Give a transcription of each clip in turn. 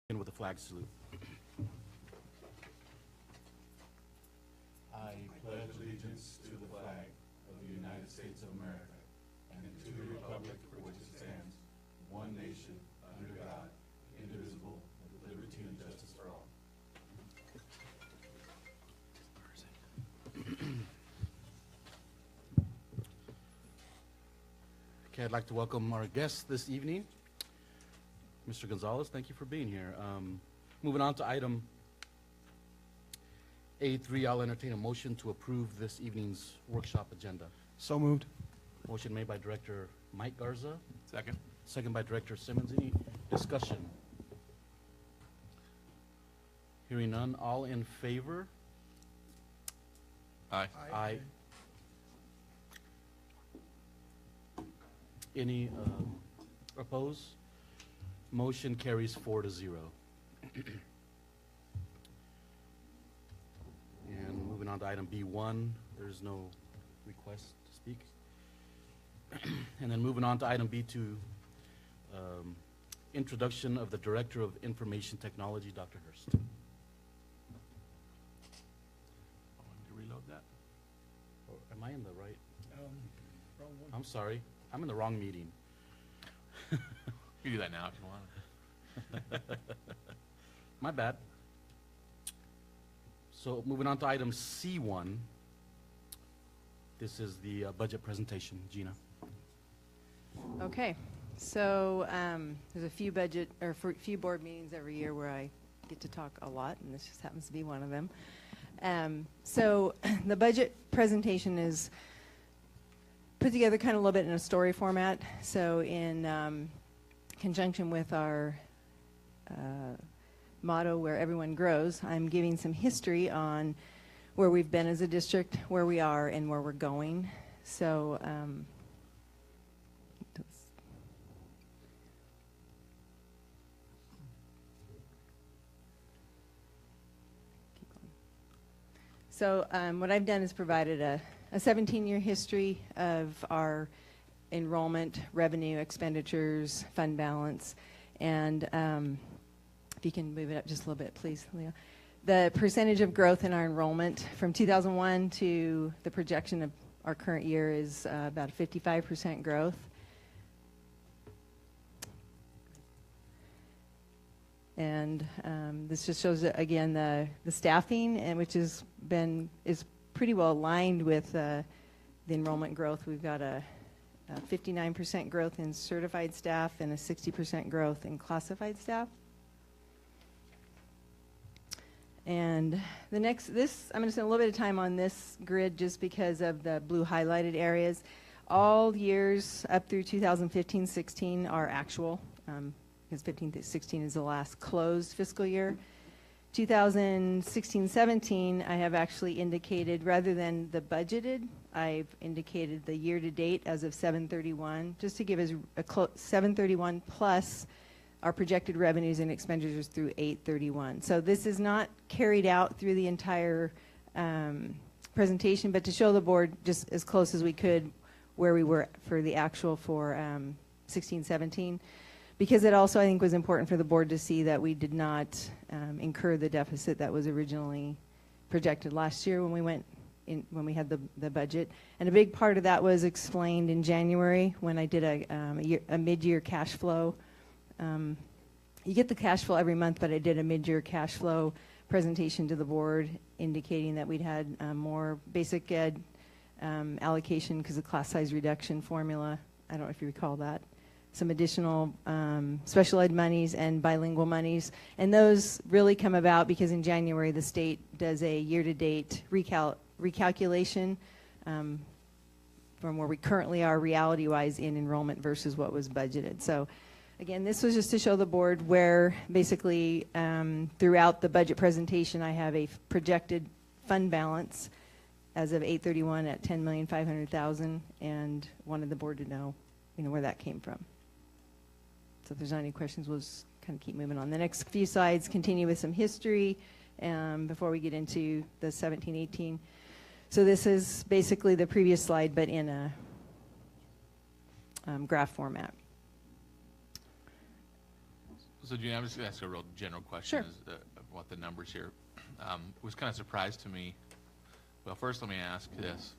Begin with a flag salute. I pledge allegiance to the flag of the United States of America and to the republic for which it stands, one nation, under God, indivisible, with liberty and justice for all. Okay, I'd like to welcome our guests this evening. Mr. Gonzalez, thank you for being here. Moving on to item A3, I'll entertain a motion to approve this evening's workshop agenda. So moved. Motion made by Director Mike Garza, Second. second by Director Simmons. Any discussion? Hearing none, all in favor? Aye. Aye. Any opposed? Motion carries 4-0. And moving on to item B1, there's no request to speak. And then moving on to item B2, introduction of the Director of Information Technology, Dr. Hurst. To reload that. Or am I in the right? Wrong one. I'm sorry, I'm in the wrong meeting. You can do that now if you want. My bad. So moving on to item C1. This is the budget presentation. Gina. Okay, so there's a few few board meetings every year where I get to talk a lot, and this just happens to be one of them. So the budget presentation is put together kind of a little bit in a story format. So in conjunction with our motto, where everyone grows, I'm giving some history on where we've been as a district, where we are, and where we're going. So what I've done is provided a 17-year history of our enrollment, revenue, expenditures, fund balance, and if you can move it up just a little bit, please, Leo. The percentage of growth in our enrollment from 2001 to the projection of our current year is about a 55% growth. And this just shows, again, the staffing, and which is pretty well aligned with the enrollment growth. We've got a 59% growth in certified staff and a 60% growth in classified staff. And I'm going to spend a little bit of time on this grid just because of the blue highlighted areas. All years up through 2015-16 are actual, because 15-16 is the last closed fiscal year. 2016-17, I have actually indicated, rather than the budgeted, I've indicated the year-to-date as of 7/31, just to give us a 7/31 plus our projected revenues and expenditures through 8/31. So this is not carried out through the entire presentation, but to show the board just as close as we could where we were for the actual for 16-17. Because it also, I think, was important for the board to see that we did not incur the deficit that was originally projected last year when we had the budget. And a big part of that was explained in January when I did a mid-year cash flow. You get the cash flow every month, but I did a mid-year cash flow presentation to the board indicating that we'd had more basic ed allocation because of class size reduction formula. I don't know if you recall that. Some additional special ed monies and bilingual monies. And those really come about because in January the state does a year-to-date recalculation from where we currently are reality-wise in enrollment versus what was budgeted. So again, this was just to show the board where basically throughout the budget presentation I have a projected fund balance as of 8/31 at $10,500,000 and wanted the board to know, where that came from. So if there's not any questions, we'll just kind of keep moving on. The next few slides continue with some history before we get into the 17-18. So this is basically the previous slide, but in a graph format. So, Gina, I'm just going to ask a real general question. Sure. About the numbers here. It was kind of a surprise to me. Well, first let me ask this.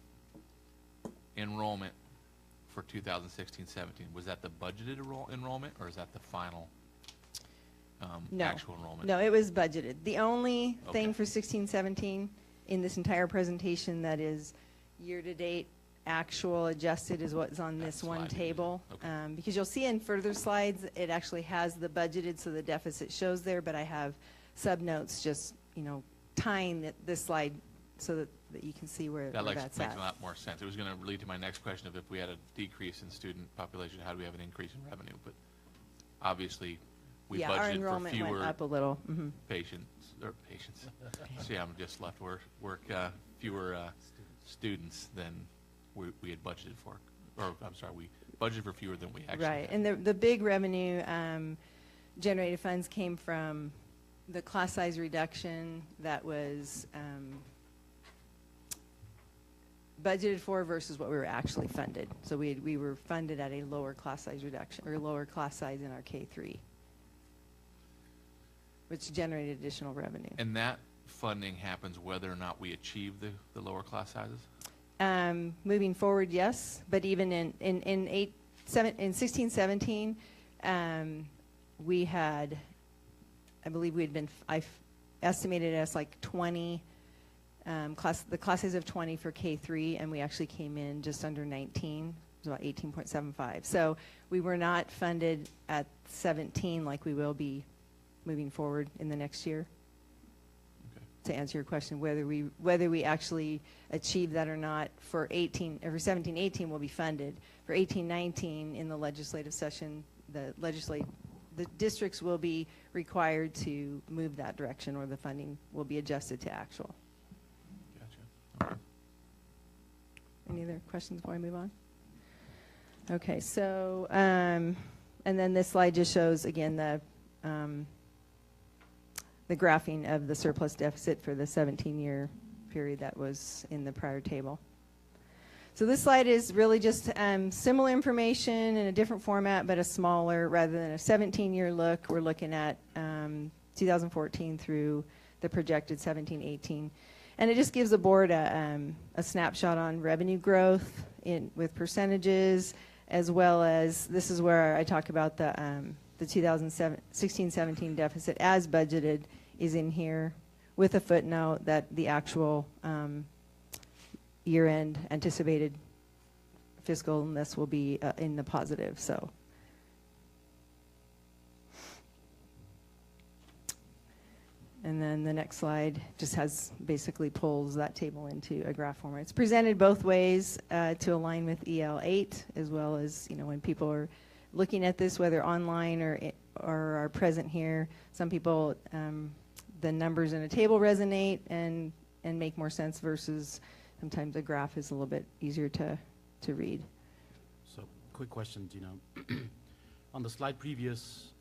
Enrollment for 2016-17, was that the budgeted enrollment, or is that the final No. actual enrollment? No, it was budgeted. The only thing Okay. for 16-17 in this entire presentation that is year-to-date actual adjusted is what's on this That one slide. table. Okay. Because you'll see in further slides, it actually has the budgeted, so the deficit shows there, but I have subnotes just, tying this slide so that you can see where That that's makes at. a lot more sense. It was going to lead to my next question of if we had a decrease in student population, how do we have an increase in revenue? But obviously, we Yeah, our budgeted for enrollment went fewer up a little. Mhm. patients. See, I'm just left fewer students than we had budgeted for. Or, I'm sorry, we budgeted for fewer than we actually Right, had. and the big revenue generated funds came from the class size reduction that was budgeted for versus what we were actually funded. So we were funded at a lower class size reduction, or lower class size in our K-3, which generated additional revenue. And that funding happens whether or not we achieve the lower class sizes? Moving forward, yes, but even in 16-17, we had, I believe we had been, I estimated as like 20, the classes of 20 for K3, and we actually came in just under 19, it was about 18.75. So we were not funded at 17 like we will be moving forward in the next year. Okay. To answer your question, whether we actually achieve that or not for 17-18 will be funded. For 18-19 in the legislative session, the districts will be required to move that direction, or the funding will be adjusted to actual. Gotcha. Okay. Any other questions before I move on? Okay, so and then this slide just shows again the graphing of the surplus deficit for the 17-year period that was in the prior table. So this slide is really just similar information in a different format, but a smaller, rather than a 17-year look, we're looking at 2014 through the projected 17-18. And it just gives the board a snapshot on revenue growth with percentages, as well as, this is where I talk about the 2016-17 deficit as budgeted is in here, with a footnote that the actual year-end anticipated fiscalness will be in the positive. So, and then the next slide just basically pulls that table into a graph format. It's presented both ways to align with EL 8, as well as when people are looking at this, whether online or are present here. Some people, the numbers in a table resonate and make more sense, versus sometimes a graph is a little bit easier to read. So, quick question, Gina. On the slide previous,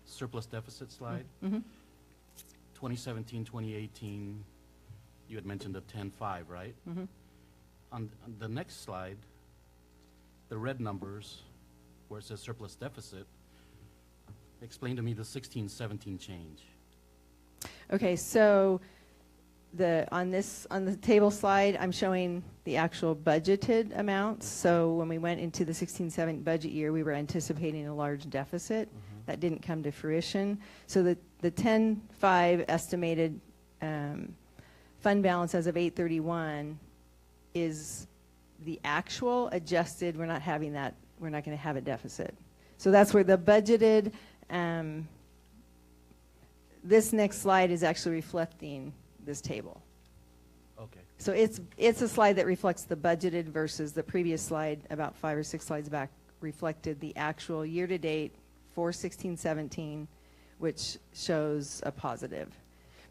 surplus deficit slide, Mm-hmm. 2017, 2018, you had mentioned the 10.5, right? Mm-hmm. On the next slide, the red numbers, where it says surplus deficit, explain to me the 16-17 change. Okay, so on the table slide, I'm showing the actual budgeted amounts. So when we went into the 16-17 budget year, we were anticipating a large deficit. That didn't come to fruition. So the 10.5 estimated fund balance as of 8/31 is the actual adjusted. We're not having that. We're not going to have a deficit. So that's where the budgeted. This next slide is actually reflecting this table. Okay. So it's a slide that reflects the budgeted, versus the previous slide about 5 or 6 slides back reflected the actual year-to-date for 16-17, which shows a positive.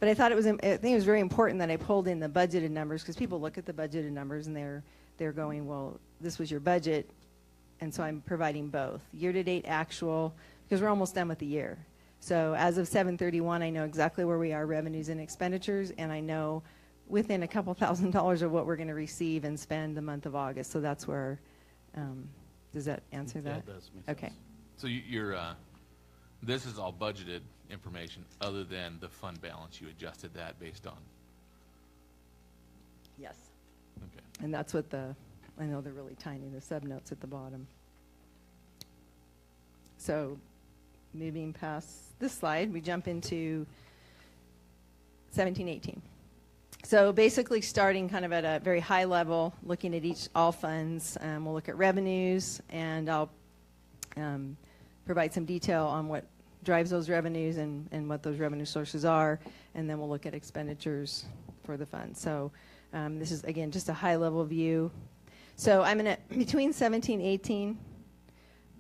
But I think it was very important that I pulled in the budgeted numbers, because people look at the budgeted numbers and they're going, well, this was your budget, and so I'm providing both year-to-date actual, because we're almost done with the year. So as of 7/31, I know exactly where we are, revenues and expenditures, and I know within a couple $1,000s of what we're going to receive and spend the month of August. So that's where, does that answer Yeah, that? it does make Okay. sense. So your This is all budgeted information, other than the fund balance. You adjusted that based on. Yes. Okay. And that's what I know they're really tiny, the subnotes at the bottom. So moving past this slide, we jump into 17-18. So basically starting kind of at a very high level, looking at all funds, we'll look at revenues, and I'll provide some detail on what drives those revenues and what those revenue sources are, and then we'll look at expenditures for the fund. So this is, again, just a high level view. So I'm going to, between 17-18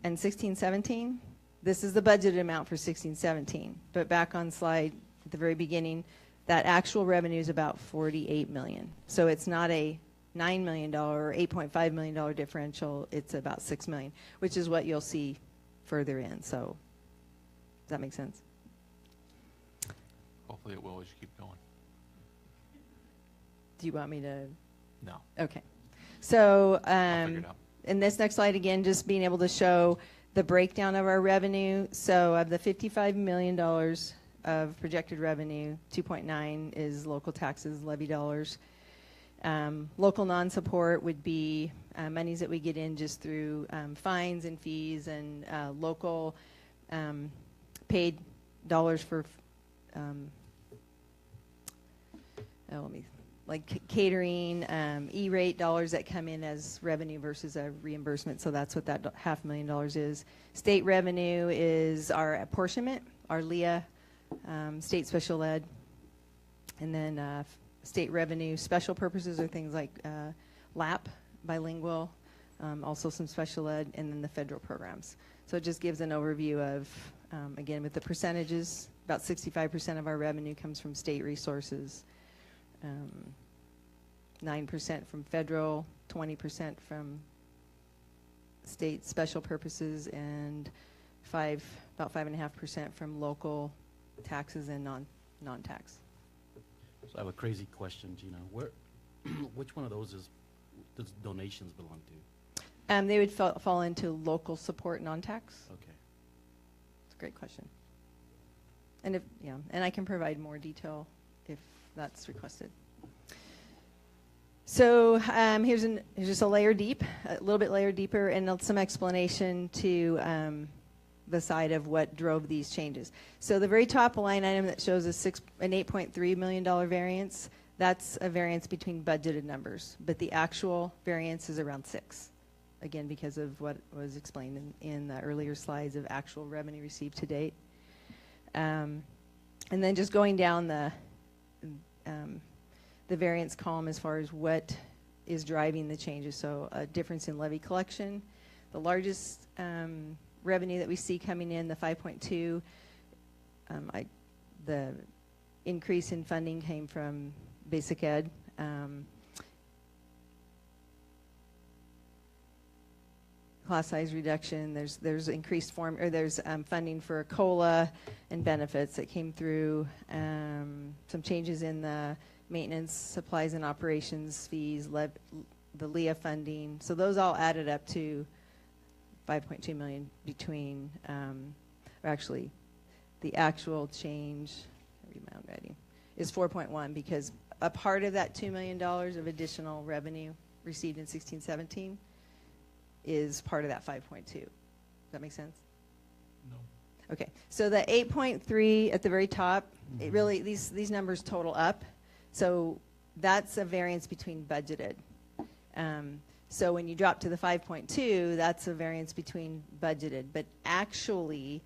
and 16-17, this is the budgeted amount for 16-17. But back on slide at the very beginning, that actual revenue is about $48 million. So it's not a $9 million or $8.5 million differential. It's about $6 million, which is what you'll see further in. So does that make sense? Hopefully it will as you keep going. Do you want me to? No. Okay. So I'll figure it out. in this next slide, again, just being able to show the breakdown of our revenue. So of the $55 million of projected revenue, 2.9 is local taxes, levy dollars. Local non-support would be monies that we get in just through fines and fees and local paid dollars for like catering, E-rate dollars that come in as revenue versus a reimbursement. So that's what that $500,000 is. State revenue is our apportionment, our LEA, state special ed, and then state revenue special purposes are things like LAP, bilingual, also some special ed, and then the federal programs. So it just gives an overview of, again, with the percentages, about 65% of our revenue comes from state resources, 9% from federal, 20% from state special purposes, and about 5.5% from local taxes and non-tax. So I have a crazy question, Gina. Which one of those does donations belong to? They would fall into local support non-tax. Okay. It's a great question. And and I can provide more detail if that's requested. So here's just a layer deep, a little bit layer deeper, and some explanation to the side of what drove these changes. So the very top line item that shows an $8.3 million variance, that's a variance between budgeted numbers, but the actual variance is around 6. Again, because of what was explained in the earlier slides of actual revenue received to date. And then just going down the variance column as far as what is driving the changes. So a difference in levy collection. The largest revenue that we see coming in, the 5.2, the increase in funding came from basic ed. Class size reduction. There's increased funding for COLA and benefits that came through. Some changes in the maintenance, supplies, and operations fees, the LEA funding. So those all added up to $5.2 million between, or actually, the actual change. Remount ready is 4.1 because a part of that $2 million of additional revenue received in 16-17 is part of that 5.2. Does that make sense? No. Okay, so the 8.3 at the very top, it really, these numbers total up. So that's a variance between budgeted. So when you drop to the 5.2, that's a variance between budgeted. But actually,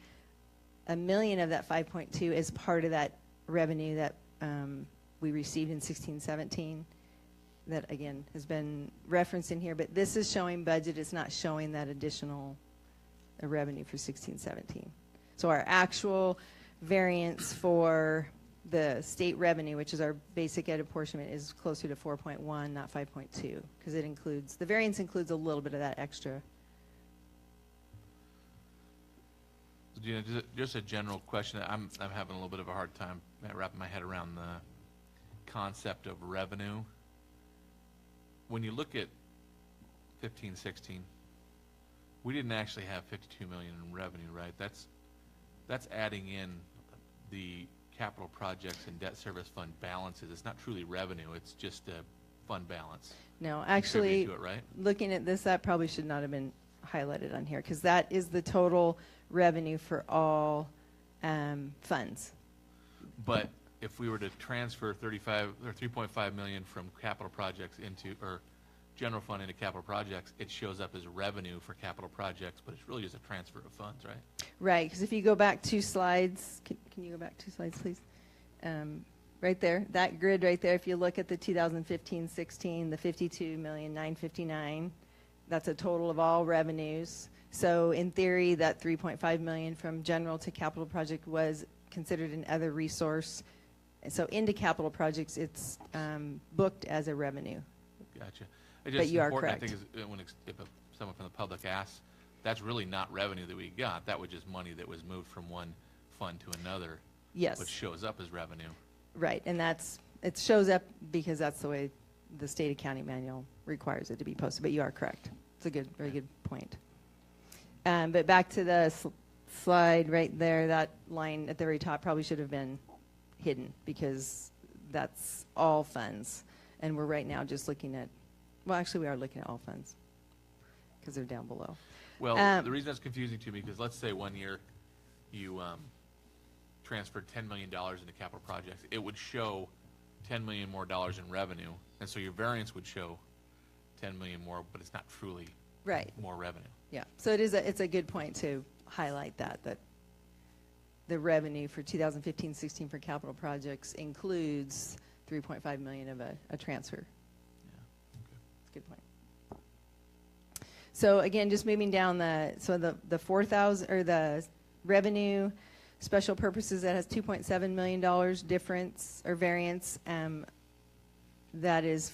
$1 million of that 5.2 is part of that revenue that we received in 16-17. That, again, has been referenced in here. But this is showing budget. It's not showing that additional revenue for 16-17. So our actual variance for the state revenue, which is our basic ed apportionment, is closer to 4.1, not 5.2, because it includes, the variance includes a little bit of that extra. Gina, just a general question. I'm having a little bit of a hard time wrapping my head around the concept of revenue. When you look at 15-16, we didn't actually have $52 million in revenue, right? That's that's adding in the capital projects and debt service fund balances. It's not truly revenue, it's just a fund balance. No, Contributing actually, to it, right? looking at this, that probably should not have been highlighted on here, because that is the total revenue for all funds. But if we were to transfer 3.5 million from capital projects into, or general fund into capital projects, it shows up as revenue for capital projects, but it's really just a transfer of funds, right? Right, because if you go back 2 slides, can you go back 2 slides, please? Right there, that grid right there, if you look at the 2015-16, the 52,959,000, that's a total of all revenues. So in theory, that 3.5 million from general to capital project was considered an other resource. And so into capital projects, it's booked as a revenue. Gotcha. But you are important, correct. I think, is when someone from the public asks, that's really not revenue that we got. That was just money that was moved from one fund to another. Yes. Which shows up as revenue. Right, and it shows up because that's the way the state accounting manual requires it to be posted, but you are correct. It's a very good point. But back to the slide right there, that line at the very top probably should have been hidden because that's all funds. And we're right now just looking at, well, actually we are looking at all funds because they're down below. Well, the reason that's confusing to me, because let's say one year you transferred $10 million into capital projects, it would show $10 million more dollars in revenue, and so your variance would show $10 million more, but it's not truly Right. more revenue. Yeah, so it's a good point to highlight that the revenue for 2015-16 for capital projects includes 3.5 million of a transfer. Yeah. Okay. That's a good point. So again, just moving down the 4,000 or the revenue special purposes, that has $2.7 million difference or variance. That is,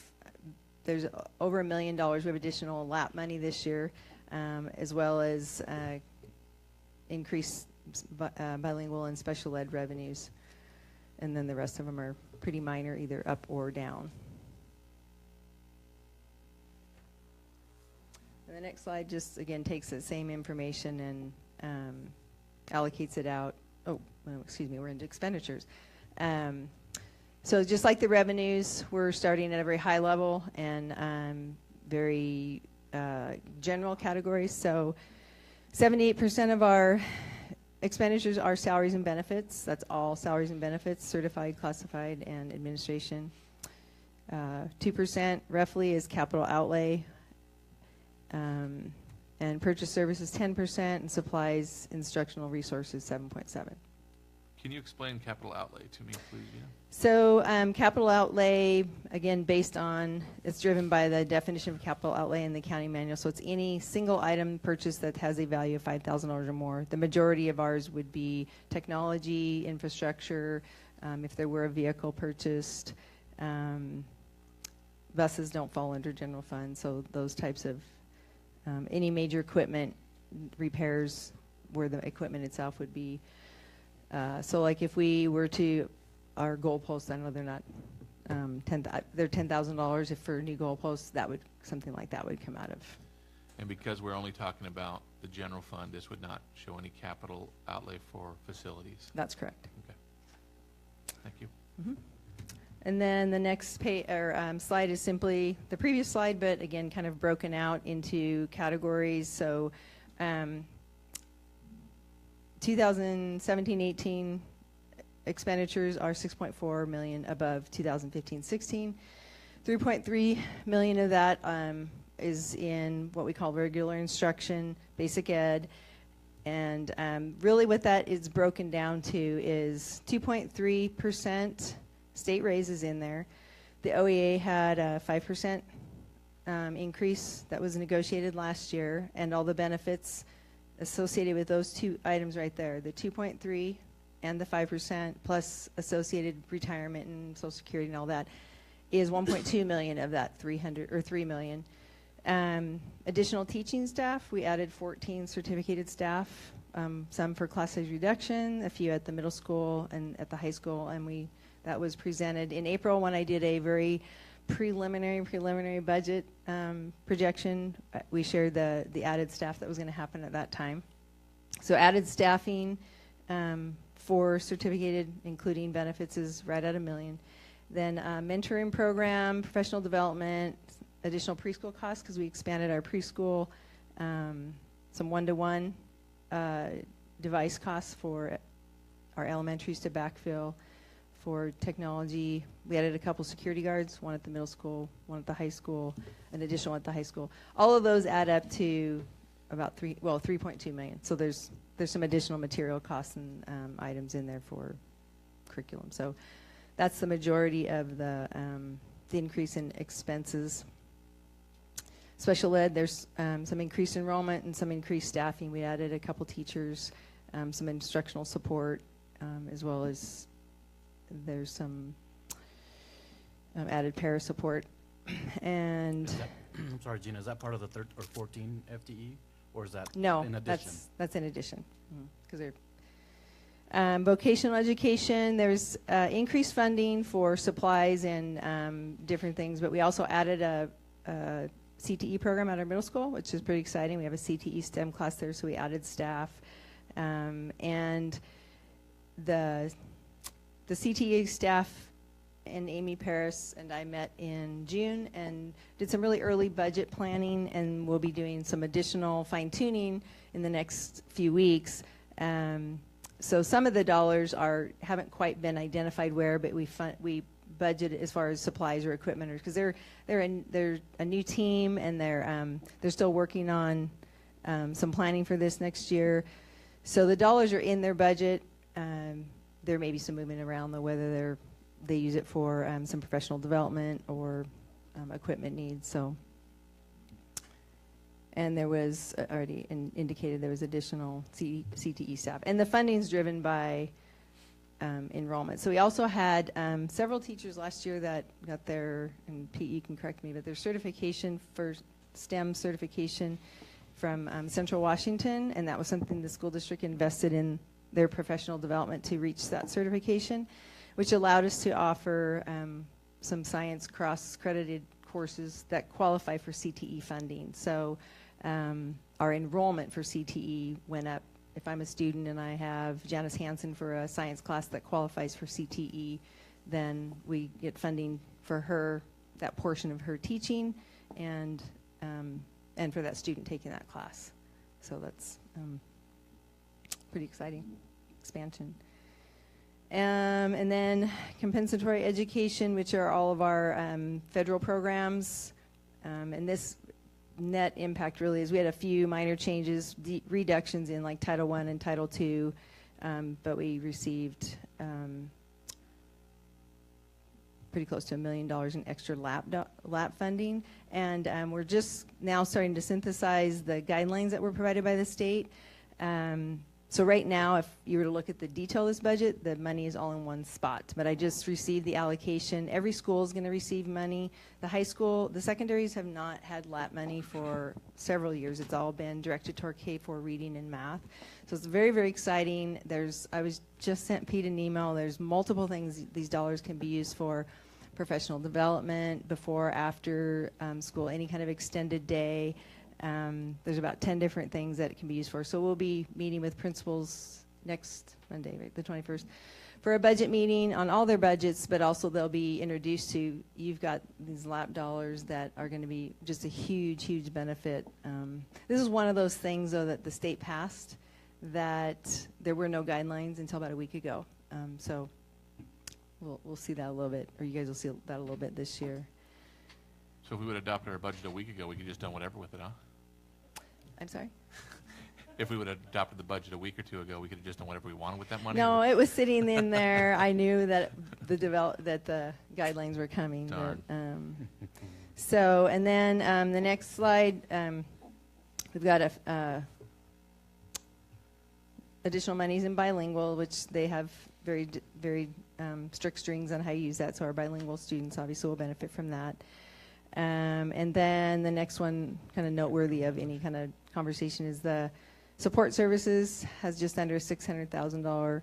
there's over $1 million of additional LAP money this year, as well as increased bilingual and special ed revenues. And then the rest of them are pretty minor, either up or down. And the next slide just, again, takes the same information and allocates it out. Oh, well, excuse me, we're into expenditures. So just like the revenues, we're starting at a very high level and very general categories. So 78% of our expenditures are salaries and benefits. That's all salaries and benefits, certified, classified, and administration. 2% roughly is capital outlay. And purchase services 10%, and supplies, instructional resources 7.7. Can you explain capital outlay to me, please? Yeah. So capital outlay, again, based on, it's driven by the definition of capital outlay in the accounting manual. So it's any single item purchase that has a value of $5,000 or more. The majority of ours would be technology, infrastructure, if there were a vehicle purchased. Buses don't fall under general fund, so those types of any major equipment repairs where the equipment itself would be. So like if we were to, our goalposts, I know they're not, they're $10,000 if for new goalposts, that would, something like that would come out of. And because we're only talking about the general fund, this would not show any capital outlay for facilities. That's correct. Okay. Thank you. Mm-hmm. And then the next slide is simply the previous slide, but again, kind of broken out into categories. So 2017-18 expenditures are 6.4 million above 2015-16. 3.3 million of that is in what we call regular instruction, basic ed. And really what that is broken down to is 2.3% state raises in there. The OEA had a 5% increase that was negotiated last year, and all the benefits associated with those two items right there, the 2.3 and the 5% plus associated retirement and Social Security and all that, is 1.2 million of that 3 million. Additional teaching staff, we added 14 certificated staff, some for class size reduction, a few at the middle school and at the high school, and that was presented in April when I did a very preliminary budget projection. We shared the added staff that was going to happen at that time. So added staffing for certificated, including benefits, is right at $1 million. Then mentoring program, professional development, additional preschool costs because we expanded our preschool, some one-to-one device costs for our elementaries to backfill. For technology, we added a couple security guards, one at the middle school, one at the high school, an additional at the high school. All of those add up to about 3.2 million. So there's some additional material costs and items in there for curriculum. So that's the majority of the increase in expenses. Special ed, there's some increased enrollment and some increased staffing. We added a couple teachers, some instructional support, as well as there's some added para support. And I'm sorry, Gina, is that part of the 14 FTE, or is that no, in addition? that's in addition. Because they're vocational education, there's increased funding for supplies and different things, but we also added a CTE program at our middle school, which is pretty exciting. We have a CTE STEM class there, so we added staff. And the CTE staff and Amy Paris and I met in June and did some really early budget planning, and we'll be doing some additional fine-tuning in the next few weeks. So some of the dollars haven't quite been identified where, but we budget as far as supplies or equipment, because they're a new team and they're still working on some planning for this next year. So the dollars are in their budget. There may be some movement around, though, whether they use it for some professional development or equipment needs. So, and there was already indicated there was additional CTE staff, and the funding is driven by enrollment. So we also had several teachers last year that got their, and PE can correct me, but their certification for STEM certification from Central Washington, and that was something the school district invested in their professional development to reach that certification, which allowed us to offer some science cross-credited courses that qualify for CTE funding. So our enrollment for CTE went up. If I'm a student and I have Janice Hansen for a science class that qualifies for CTE, then we get funding for her, that portion of her teaching, and for that student taking that class. So that's pretty exciting expansion. And then compensatory education, which are all of our federal programs. And this net impact really is we had a few minor changes, reductions in like Title I and Title II, but we received pretty close to $1 million in extra lap funding. And we're just now starting to synthesize the guidelines that were provided by the state. So right now, if you were to look at the detail of this budget, the money is all in one spot. But I just received the allocation. Every school is going to receive money. The high school, the secondaries have not had lap money for several years. It's all been directed toward K-4 reading and math. So it's very, very exciting. I was just sent Pete an email. There's multiple things these dollars can be used for: professional development, before, after school, any kind of extended day. There's about 10 different things that it can be used for. So we'll be meeting with principals next Monday, right, the 21st, for a budget meeting on all their budgets, but also they'll be introduced to, you've got these lap dollars that are going to be just a huge, huge benefit. This is one of those things, though, that the state passed that there were no guidelines until about a week ago. So we'll see that a little bit, or you guys will see that a little bit this year. So if we would have adopted our budget a week ago, we could just done whatever with it, huh? I'm sorry? If we would have adopted the budget a week or two ago, we could have just done whatever we wanted with that money? No, or? it was sitting in there. I knew that the guidelines were coming. Darn. But, so, and then the next slide, we've got additional monies in bilingual, which they have very, very strict strings on how you use that. So our bilingual students obviously will benefit from that. And then the next one, kind of noteworthy of any kind of conversation, is the support services has just under a $600,000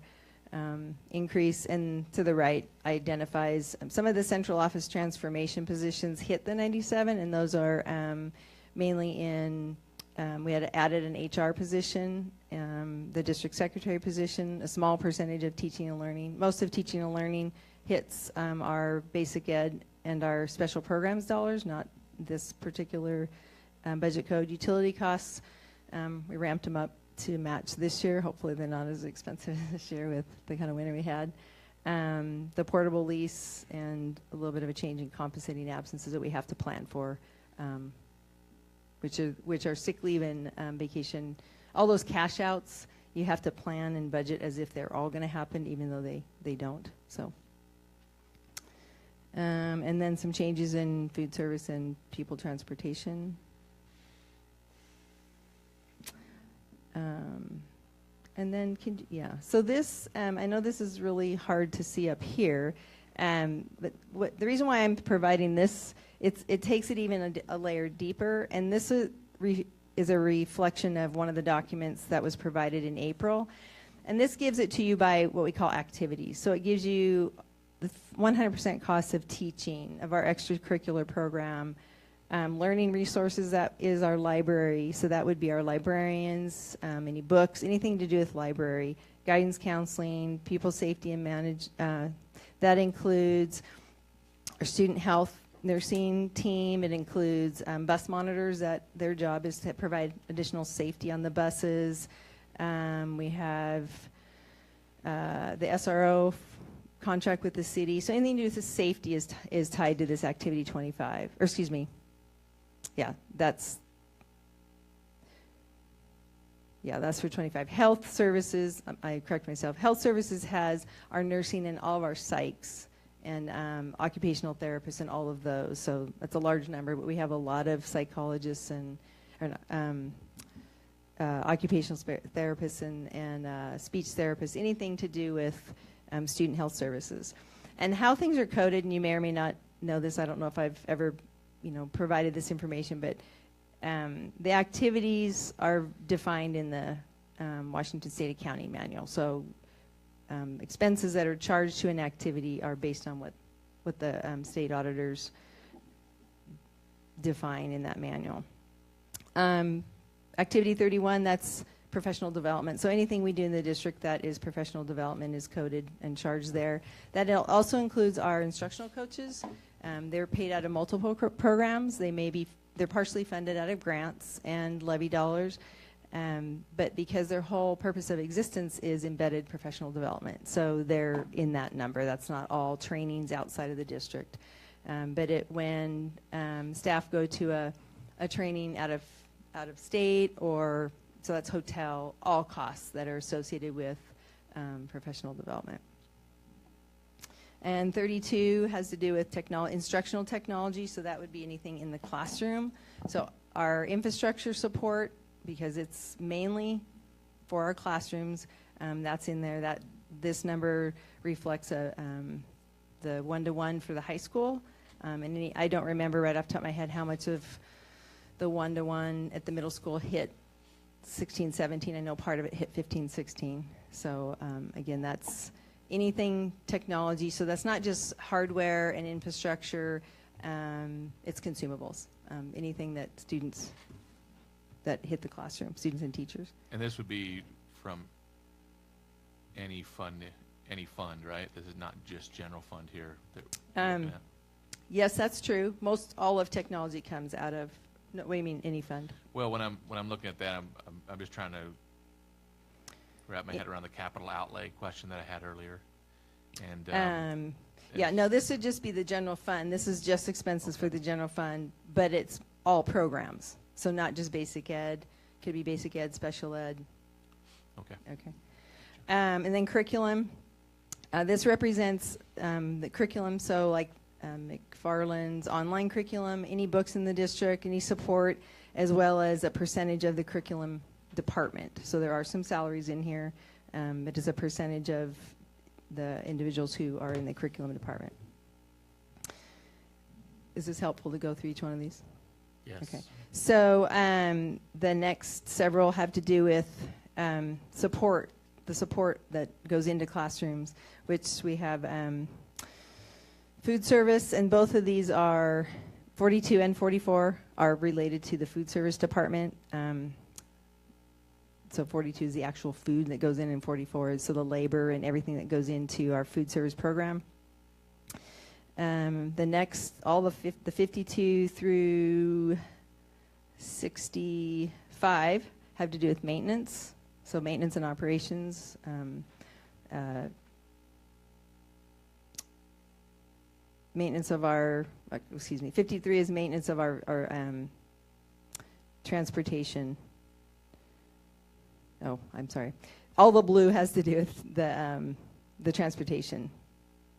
increase. And to the right identifies some of the central office transformation positions hit the 97, and those are mainly in, we had added an HR position the district secretary position, a small percentage of teaching and learning. Most of teaching and learning hits our basic ed and our special programs dollars, not this particular budget code. Utility costs, we ramped them up to match this year. Hopefully they're not as expensive this year with the kind of winter we had. The portable lease and a little bit of a change in compensating absences that we have to plan for, which are sick leave and vacation. All those cash outs, you have to plan and budget as if they're all going to happen, even though they don't. So, and then some changes in food service and pupil transportation. And then, so this, I know this is really hard to see up here, but the reason why I'm providing this, it takes it even a layer deeper, and this is a reflection of one of the documents that was provided in April, and this gives it to you by what we call activities. So it gives you the 100% cost of teaching of our extracurricular program, learning resources, that is our library, so that would be our librarians, any books, anything to do with library, guidance counseling, pupil safety and manage, that includes our student health nursing team. It includes bus monitors, that their job is to provide additional safety on the buses. We have the SRO contract with the city, so anything to do with the safety is tied to this activity 25, or excuse me, yeah, that's for 25. Health services, I correct myself. Health services has our nursing and all of our psychs and occupational therapists and all of those. So that's a large number, but we have a lot of psychologists and occupational therapists and speech therapists, anything to do with student health services. And how things are coded, and you may or may not know this, I don't know if I've ever provided this information, but the activities are defined in the Washington State Accounting Manual. So expenses that are charged to an activity are based on what the state auditors define in that manual. Activity 31, that's professional development. So anything we do in the district that is professional development is coded and charged there. That also includes our instructional coaches. They're paid out of multiple programs. They're partially funded out of grants and levy dollars, but because their whole purpose of existence is embedded professional development, so they're in that number. That's not all trainings outside of the district, but when staff go to a training out of state, or so that's hotel, all costs that are associated with professional development. And 32 has to do with instructional technology, so that would be anything in the classroom. So our infrastructure support, because it's mainly for our classrooms, that's in there. This number reflects the one-to-one for the high school. And I don't remember right off the top of my head how much of the one-to-one at the middle school hit 16, 17. I know part of it hit 15, 16. So again, that's anything technology. So that's not just hardware and infrastructure, it's consumables. Anything that students that hit the classroom, students and teachers. And this would be from any fund, right? This is not just general fund here. Yes, that's true. All of technology comes out of, no, what do you mean, any fund? Well, when I'm looking at that, I'm just trying to wrap my head around the capital outlay question that I had earlier. And no, this would just be the general fund. This is just expenses for the general fund, but it's all programs. So not just basic ed, could be basic ed, special ed. Okay. And then curriculum. This represents the curriculum, so like McFarland's online curriculum, any books in the district, any support, as well as a percentage of the curriculum department. So there are some salaries in here. It is a percentage of the individuals who are in the curriculum department. Is this helpful to go through each one of these? Yes. Okay. So the next several have to do with support, the support that goes into classrooms, which we have food service, and both of these are 42 and 44 are related to the food service department. so 42 is the actual food that goes in, and 44 is so the labor and everything that goes into our food service program. The next, all the 52 through 65 have to do with maintenance. So maintenance and operations. Maintenance of our, 53 is maintenance of our transportation. Oh, I'm sorry. All the blue has to do with the transportation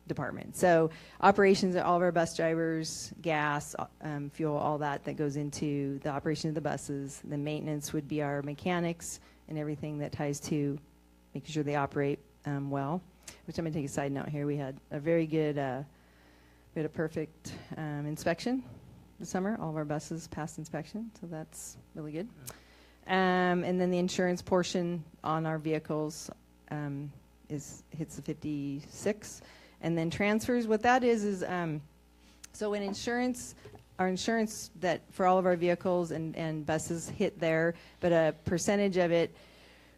department. So operations are all of our bus drivers, gas, fuel, all that goes into the operation of the buses. The maintenance would be our mechanics and everything that ties to making sure they operate well, which I'm going to take a side note here. We had a very good, we had a perfect inspection this summer. All of our buses passed inspection, so that's really good. And then the insurance portion on our vehicles hits the 56. And then transfers, what that is so when our insurance that for all of our vehicles and buses hit there, but a percentage of it,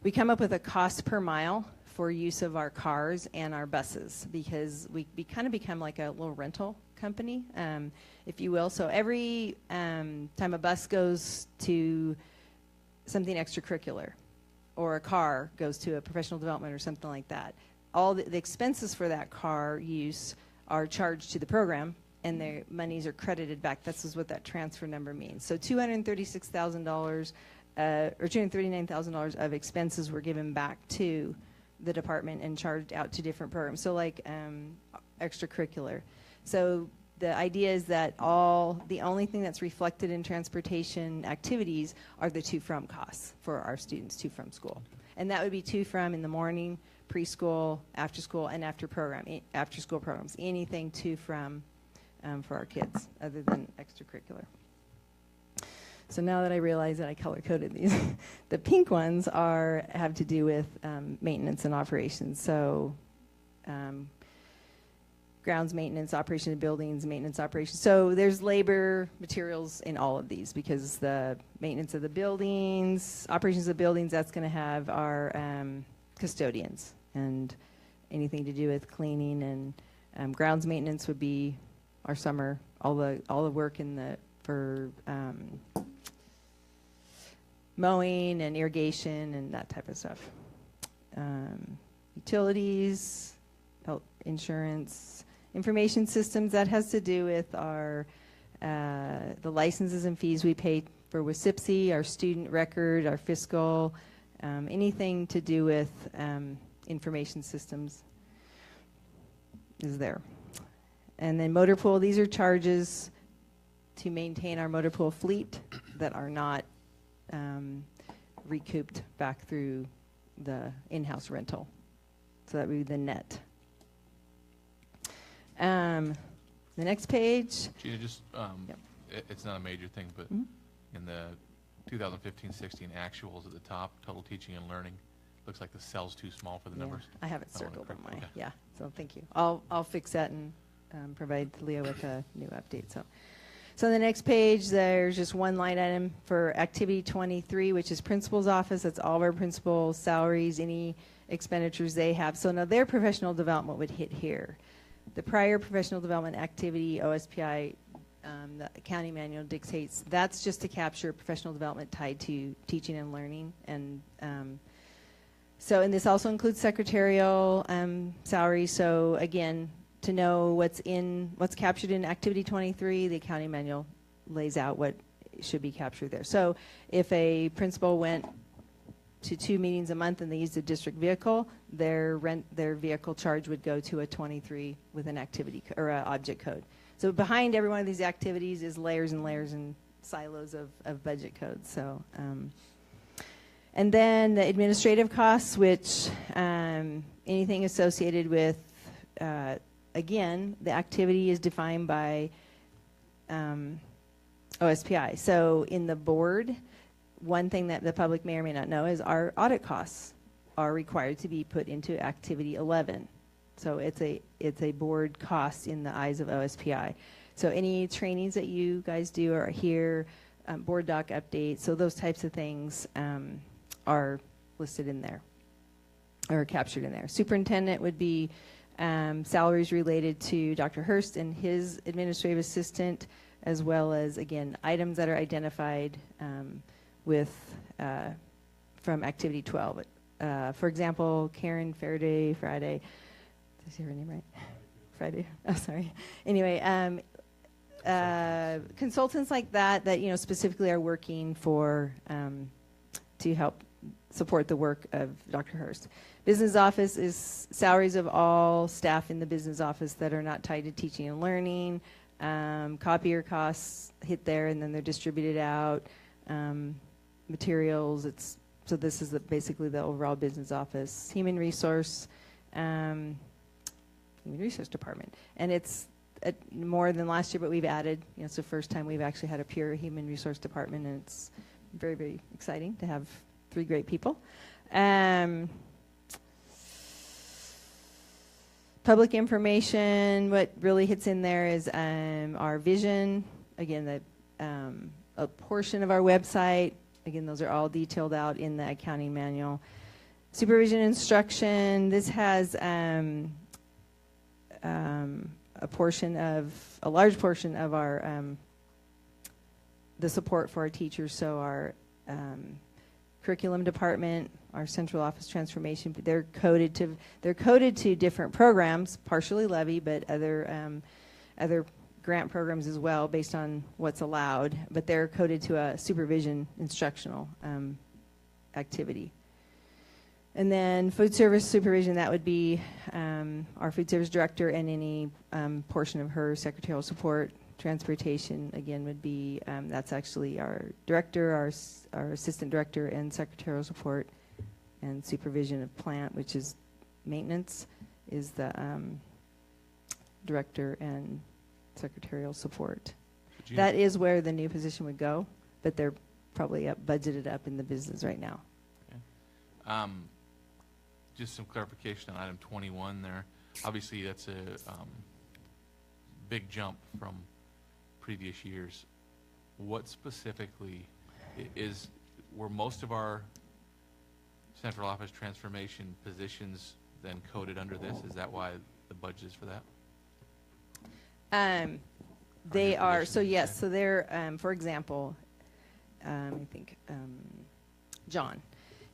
we come up with a cost per mile for use of our cars and our buses, because we kind of become like a little rental company, if you will. So every time a bus goes to something extracurricular, or a car goes to a professional development or something like that, all the expenses for that car use are charged to the program, and their monies are credited back. That's what that transfer number means. So $236,000 or $239,000 of expenses were given back to the department and charged out to different programs. So like extracurricular. So the idea is that the only thing that's reflected in transportation activities are the to from costs for our students, to from school. And that would be to from in the morning, preschool, after school, and after school programs. Anything to from for our kids other than extracurricular. So now that I realize that I color coded these, the pink ones have to do with maintenance and operations. So grounds maintenance, operation of buildings, maintenance operations. So there's labor, materials in all of these, because the maintenance of the buildings, operations of buildings, that's going to have our custodians, and anything to do with cleaning and grounds maintenance would be our summer, all the work for mowing and irrigation and that type of stuff. Utilities, health insurance, information systems, that has to do with our the licenses and fees we pay for WSIPSI, our student record, our fiscal, anything to do with information systems is there. And then motor pool, these are charges to maintain our motor pool fleet that are not recouped back through the in-house rental. So that would be the net. The next page. Gina, just, Yep. it's not a major thing, but in the 2015-16 actuals at the top, total teaching and learning, looks like the cell's too small for the numbers. I have it I wanna circled on correct- my, okay. yeah, so thank you. I'll fix that and provide Leo with a new update. So on the next page, there's just one line item for activity 23, which is principal's office. That's all of our principals' salaries, any expenditures they have. So now their professional development would hit here. The prior professional development activity, OSPI, the county manual dictates, that's just to capture professional development tied to teaching and learning. And and this also includes secretarial salary. So again, to know what's captured in activity 23, the accounting manual lays out what should be captured there. So if a principal went to 2 meetings a month and they used a district vehicle, their vehicle charge would go to a 23 with an activity or an object code. So behind every one of these activities is layers and layers and silos of budget codes. So and then the administrative costs, which anything associated with again, the activity is defined by OSPI. So in the board, one thing that the public may or may not know is our audit costs are required to be put into activity 11. So it's a board cost in the eyes of OSPI. So any trainings that you guys do are here, board doc updates, so those types of things are listed in there, or captured in there. Superintendent would be salaries related to Dr. Hurst and his administrative assistant, as well as, again, items that are identified from Activity 12. For example, Karen Friday. Did I say her name right? Friday. Oh, sorry. Anyway, consultants like that specifically are working for to help support the work of Dr. Hurst. Business office is salaries of all staff in the business office that are not tied to teaching and learning. Copier costs hit there, and then they're distributed out. Materials, so this is basically the overall business office. Human resource department, and it's more than last year, but we've added. It's the first time we've actually had a pure human resource department, and it's very, very exciting to have 3 great people. Public information, what really hits in there is our vision. Again, a portion of our website. Again, those are all detailed out in the accounting manual. Supervision instruction. This has a large portion of our the support for our teachers. So our curriculum department, our central office transformation, they're coded to different programs, partially levy, but other grant programs as well, based on what's allowed. But they're coded to a supervision instructional activity. And then food service supervision, that would be our food service director and any portion of her secretarial support. Transportation, again, would be, that's actually our director, our assistant director, and secretarial support. And supervision of plant, which is maintenance, is the director and secretarial support. That is where the new position would go, but they're probably budgeted up in the business right now. Okay. Just some clarification on item 21 there. Obviously, that's a big jump from previous years. What specifically were most of our central office transformation positions then coded under this? Is that why the budget is for that? They are, so yes, so they're, for example, I think John,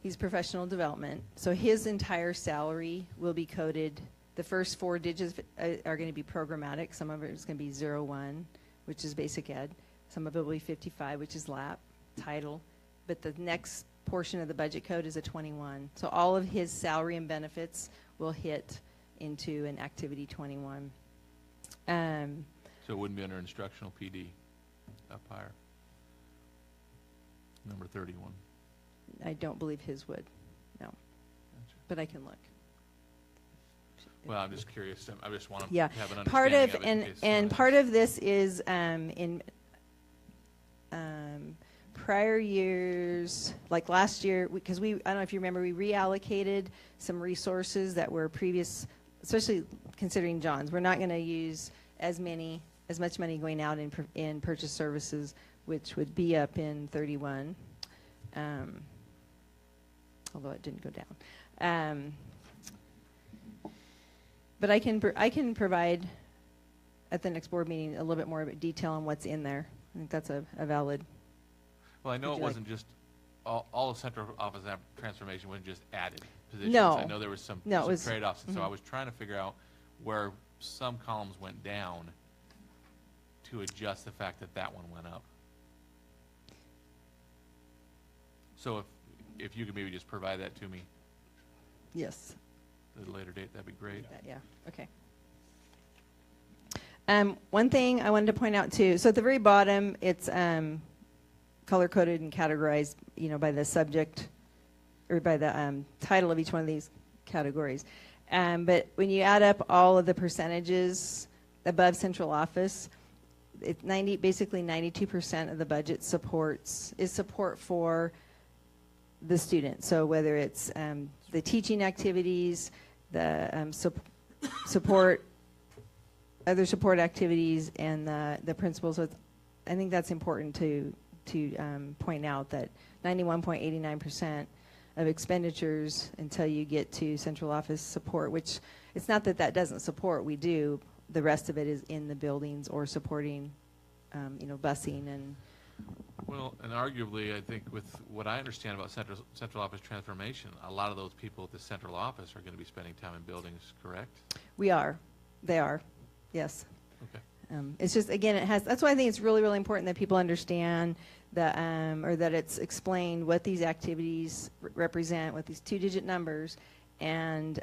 he's professional development, so his entire salary will be coded. The first 4 digits are going to be programmatic. Some of it is going to be 01, which is basic ed. Some of it will be 55, which is LAP, title. But the next portion of the budget code is a 21. So all of his salary and benefits will hit into an activity 21. So it wouldn't be under instructional PD up higher. Number 31. I don't believe his would, no. Gotcha. But I can look. Well, I'm just curious. I just want to Yeah. have an Part understanding of of it. and part of this is in prior years, like last year, because I don't know if you remember, we reallocated some resources that were previous, especially considering John's. We're not going to use as much money going out in purchase services, which would be up in 31, although it didn't go down. But I can provide at the next board meeting a little bit more detail on what's in there. I think that's a valid. Well, I know Would it you wasn't just all of central office transformation wasn't just added positions. No. I know there was some trade-offs, and so I was trying to figure out where some columns went down to adjust the fact that one went up. So if you could maybe just provide that to me Yes. at a later date, that'd be great. Yeah. Okay. One thing I wanted to point out too. So at the very bottom, it's color-coded and categorized, by the subject or by the title of each one of these categories. But when you add up all of the percentages above central office, it's basically 92% of the budget is support for the student. So whether it's the teaching activities, the other support activities, and the principals. So I think that's important to point out that 91.89% of expenditures until you get to central office support, which it's not that that doesn't support, we do. The rest of it is in the buildings or supporting, busing and. Well, and arguably, I think with what I understand about central office transformation, a lot of those people at the central office are going to be spending time in buildings, correct? We are. They are. Yes. Okay. It's just, again, that's why I think it's really, really important that people understand that, or that it's explained what these activities represent, what these 2-digit numbers, and,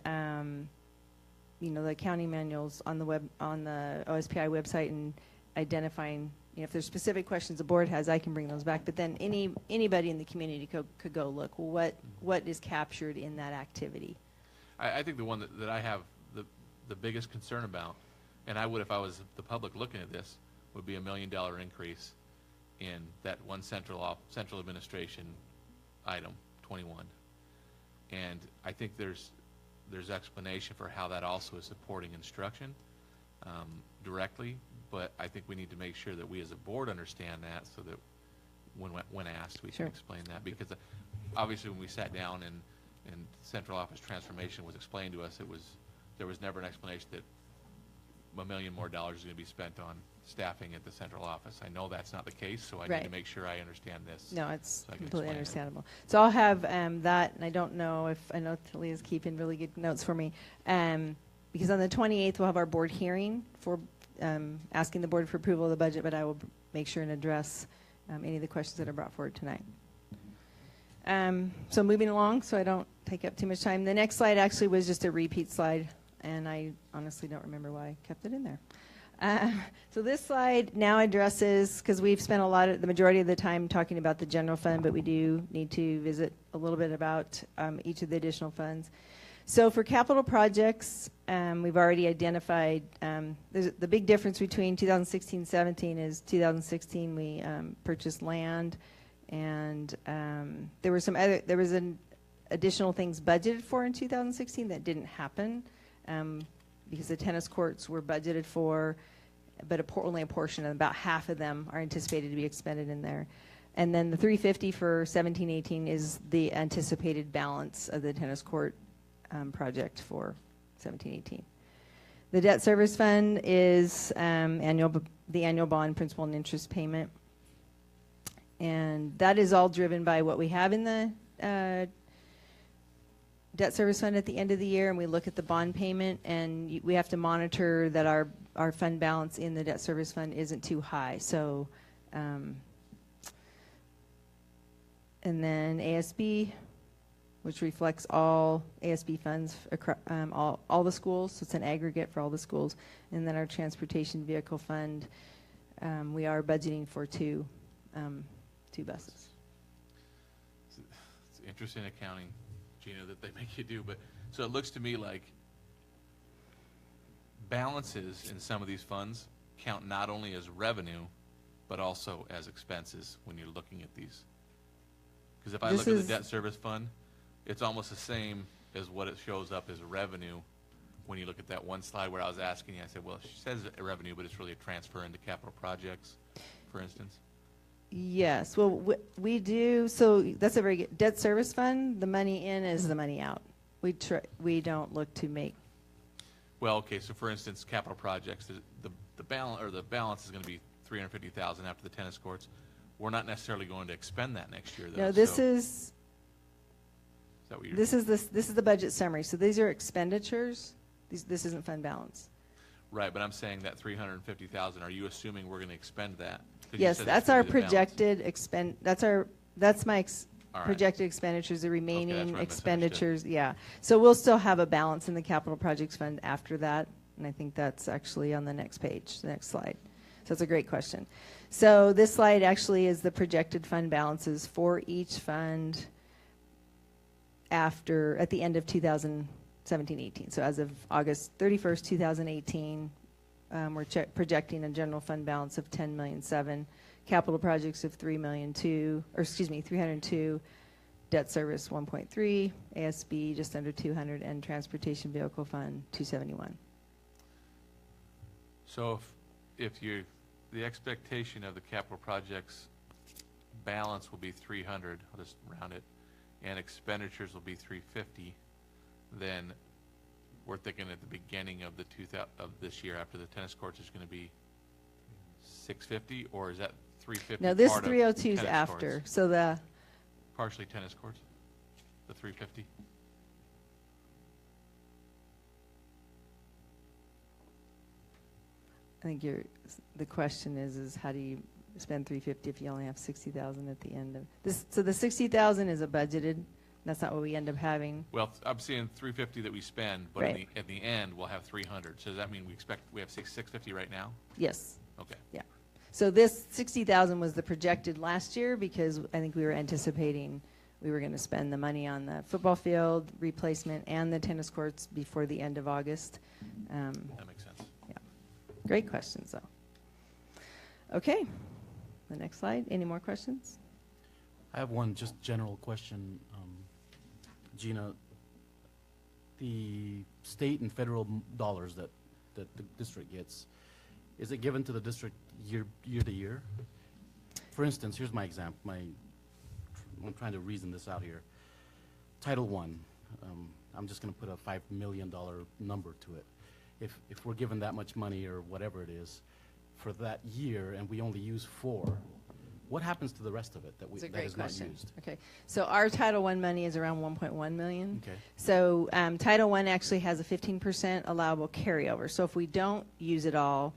the accounting manuals on the OSPI website, and identifying, if there's specific questions the board has, I can bring those back. But then anybody in the community could go look, well, what is captured in that activity? I think the one that I have the biggest concern about, and I would if I was the public looking at this, would be $1 million increase in that one central administration item, 21. And I think there's explanation for how that also is supporting instruction directly, but I think we need to make sure that we as a board understand that, so that when asked, we Sure. can explain that. Because obviously when we sat down and central office transformation was explained to us, there was never an explanation that $1 million more is going to be spent on staffing at the central office. I know that's not the case, so I need Right. to make sure I understand this. No, it's So I can completely explain it. understandable. So I'll have that, and I know Talia's keeping really good notes for me, because on the 28th, we'll have our board hearing for asking the board for approval of the budget, but I will make sure and address any of the questions that are brought forward tonight. So moving along, so I don't take up too much time. The next slide actually was just a repeat slide, and I honestly don't remember why I kept it in there. So this slide now addresses, because we've spent the majority of the time talking about the general fund, but we do need to visit a little bit about each of the additional funds. So for capital projects, we've already identified, the big difference between 2016-17 is 2016 we purchased land, and there was additional things budgeted for in 2016 that didn't happen. Because the tennis courts were budgeted for, but only a portion of them, about half of them are anticipated to be expended in there. And then the $350 for 17-18 is the anticipated balance of the tennis court project for 17-18. The debt service fund is the annual bond principal and interest payment. And that is all driven by what we have in the debt service fund at the end of the year, and we look at the bond payment, and we have to monitor that our fund balance in the debt service fund isn't too high. So, and then ASB, which reflects all ASB funds, all the schools, so it's an aggregate for all the schools. And then our transportation vehicle fund, we are budgeting for two buses. It's interesting accounting, Gina, that they make you do, but so it looks to me like balances in some of these funds count not only as revenue, but also as expenses when you're looking at these. Because if I look at the debt service fund, it's almost the same as what it shows up as revenue when you look at that one slide where I was asking you. I said, well, she says revenue, but it's really a transfer into capital projects, for instance. Yes, well, we do, so that's a very good, debt service fund, the money in is the money out. We don't look to make. Well, okay, so for instance, capital projects, the balance is going to be $350,000 after the tennis courts. We're not necessarily going to expend that next year, though. No, this so is that what you're this is the budget summary. So these are expenditures. This isn't fund balance. right, but I'm saying that $350,000. Are you assuming we're going to expend that? 'Cause you Yes, said that's gonna our be the balance. projected expend. That's my All right. projected expenditures. The remaining where I misunderstood. expenditures. Yeah. So we'll still have a balance in the capital projects fund after that, and I think that's actually on the next page, the next slide. So that's a great question. So this slide actually is the projected fund balances for each fund at the end of 2017-18. So as of August 31st, 2018, we're projecting a general fund balance of $10.7 million, capital projects of $302, debt service 1.3, ASB just under 200, and transportation vehicle fund 271. So if the expectation of the capital projects balance will be 300, I'll just round it, and expenditures will be 350, then we're thinking at the beginning of of this year after the tennis courts is going to be 650, or is that 350? No, this part of 302 is tennis after, courts? so the, Partially tennis courts, the 350? I think the question is how do you spend 350 if you only have 60,000 at the end of this? So the 60,000 is a budgeted, that's not what we end up having. Well, I'm seeing 350 that we spend, but Right. at the end, we'll have 300. So does that mean we have 650 right now? Yes, Okay. yeah. So this 60,000 was the projected last year because I think we were anticipating we were going to spend the money on the football field replacement and the tennis courts before the end of August. That makes sense. Great questions, though. Okay, the next slide. Any more questions? I have one just general question. Gina, the state and federal dollars that the district gets, is it given to the district year to year? For instance, here's my example. I'm trying to reason this out here. Title I, I'm just going to put a $5 million number to it. If we're given that much money or whatever it is for that year and we only use 4, what happens to the rest of it that It's a that great is not question. used? Okay, so our Title I money is around 1.1 million. Okay. So Title I actually has a 15% allowable carryover. So if we don't use it all,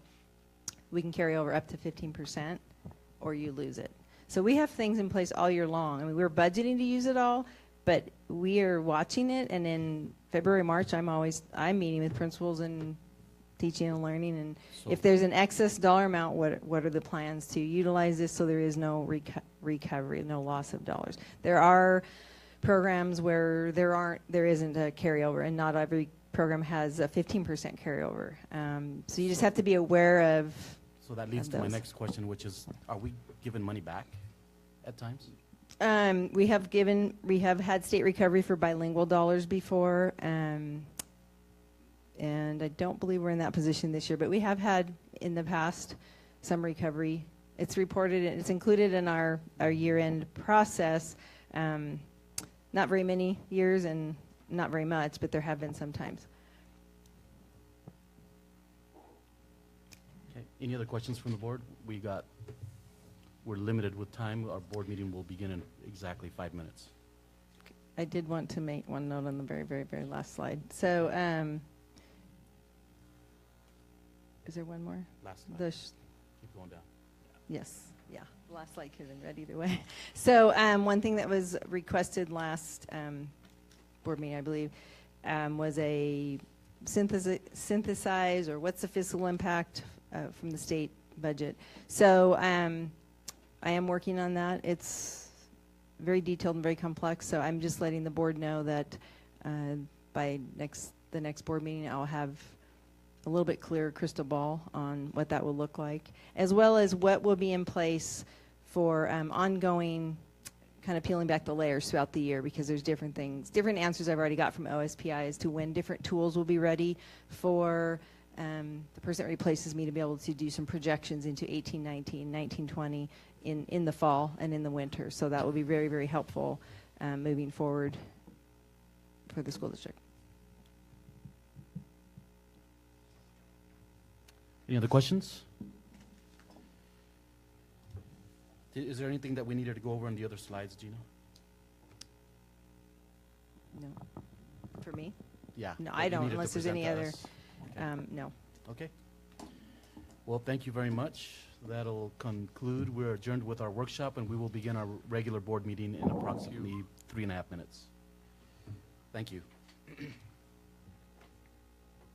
we can carry over up to 15%, or you lose it. So we have things in place all year long. I mean, we're budgeting to use it all, but we are watching it, and in February, March, I'm meeting with principals and teaching and learning, and So- if there's an excess dollar amount, what are the plans to utilize this so there is no recovery, no loss of dollars? There are programs where there isn't a carryover, and not every program has a 15% carryover. So you just have to be aware of. So that leads of to my those. next question, which is, are we giving money back at times? We have had state recovery for bilingual dollars before, and I don't believe we're in that position this year, but we have had in the past some recovery. It's reported, it's included in our year-end process. Not very many years and not very much, but there have been some times. Okay. Any other questions from the board? We're limited with time. Our board meeting will begin in exactly 5 minutes. I did want to make one note on the very, very, very last slide. So, is there one more? Last slide. Keep going down. Yes, yeah. The last slide could have been read either way. So one thing that was requested last board meeting, I believe, was a synthesize, or what's the fiscal impact from the state budget. So I am working on that. It's very detailed and very complex, so I'm just letting the board know that by the next board meeting, I'll have a little bit clearer crystal ball on what that will look like, as well as what will be in place for ongoing kind of peeling back the layers throughout the year, because there's different things, different answers I've already got from OSPI as to when different tools will be ready for the person that replaces me to be able to do some projections into 18-19, 19-20 in the fall and in the winter. So that will be very, very helpful moving forward for the school district. Any other questions? Is there anything that we needed to go over on the other slides, Gina? No. For me? Yeah. No, that I you don't, needed to unless there's any present to other, us? no. Okay. Well, thank you very much. That'll conclude. We're adjourned with our workshop, and we will begin our regular board meeting in approximately 3.5 minutes. Thank you.